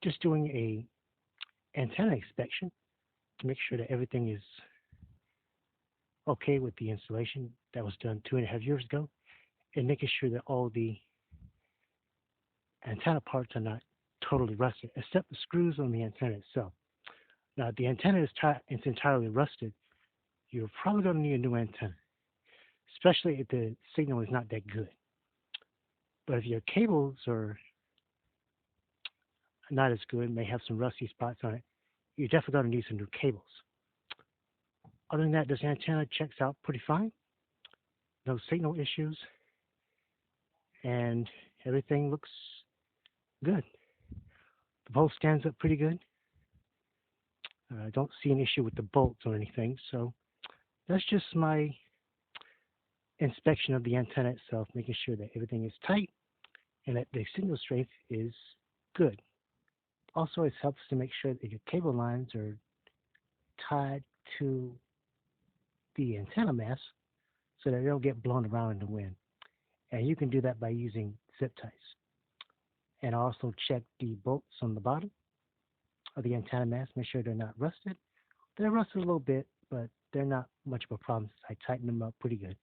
just doing a antenna inspection to make sure that everything is okay with the installation that was done 2.5 years ago, and making sure that all the antenna parts are not totally rusted, except the screws on the antenna itself. Now, if the antenna is entirely rusted, you're probably going to need a new antenna, especially if the signal is not that good. But if your cables are not as good, may have some rusty spots on it, you're definitely going to need some new cables. Other than that, this antenna checks out pretty fine. No signal issues, and everything looks good. The pole stands up pretty good. I don't see an issue with the bolts or anything, so that's just my inspection of the antenna itself, making sure that everything is tight and that the signal strength is good. Also, it helps to make sure that your cable lines are tied to the antenna mast so that they don't get blown around in the wind. And you can do that by using zip ties. And also check the bolts on the bottom of the antenna mast, make sure they're not rusted. They're rusted a little bit, but they're not much of a problem. I tighten them up pretty good.